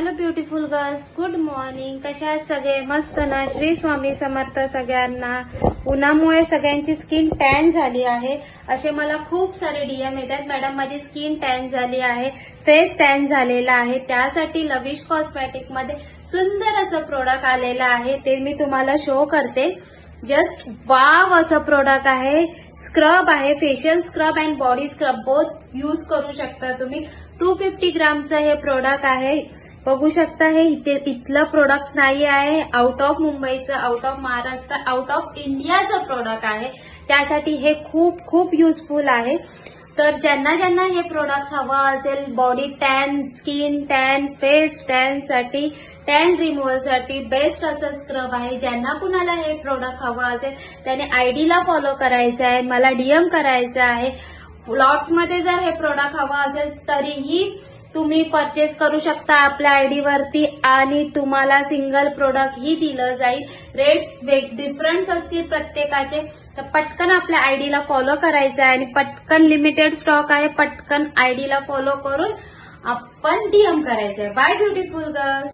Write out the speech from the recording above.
Hello beautiful girls, good morning. कशा आहात सगळे? मस्त ना? श्री स्वामी समर्थ सगळ्यांना. उन्हामुळे सगळ्यांची स्किन टॅन झाली आहे असे मला खूप सारे डीएम येतात. मॅडम माझी स्किन टॅन झाली आहे, फेस टॅन झालेला आहे. त्यासाठी लविश कॉस्मेटिक मध्ये सुंदर असं प्रोडक्ट आलेलं आहे, ते मी तुम्हाला शो करते. जस्ट वाव असं प्रोडक्ट आहे. स्क्रब आहे, facial scrub and body scrub both use करू शकता तुम्ही. 250 ग्रामचं हे प्रोडक्ट आहे. बघू शकता हे इथलं प्रोडक्ट नाही आहे, आउट ऑफ मुंबईचं, out of Maharashtra, out of इंडियाचं प्रोडक्ट आहे. त्यासाठी हे खूप खूप युजफुल आहे. तर ज्यांना ज्यांना हे प्रोडक्ट हवं असेल, body tan, skin tan, face tan साठी, टॅन रिमूव्हल साठी बेस्ट असं स्क्रब आहे. ज्यांना कुणाला हे प्रोडक्ट हवं असेल त्याने आयडीला फॉलो करायचं आहे, मला डीएम करायचं आहे. लॉट्स मध्ये जर हे प्रोडक्ट हवं असेल तरीही तुम्ही परचेस करू शकता आपल्या आयडी वरती आणि तुम्हाला सिंगल प्रोडक्ट ही दिलं जाईल. रेट्स डिफरन्स असतील प्रत्येकाचे. तर पटकन आपल्या आयडीला फॉलो करायचं आहे आणि पटकन लिमिटेड स्टॉक आहे, पटकन आयडीला फॉलो करून आपण डीएम करायचंय. Bye beautiful girls.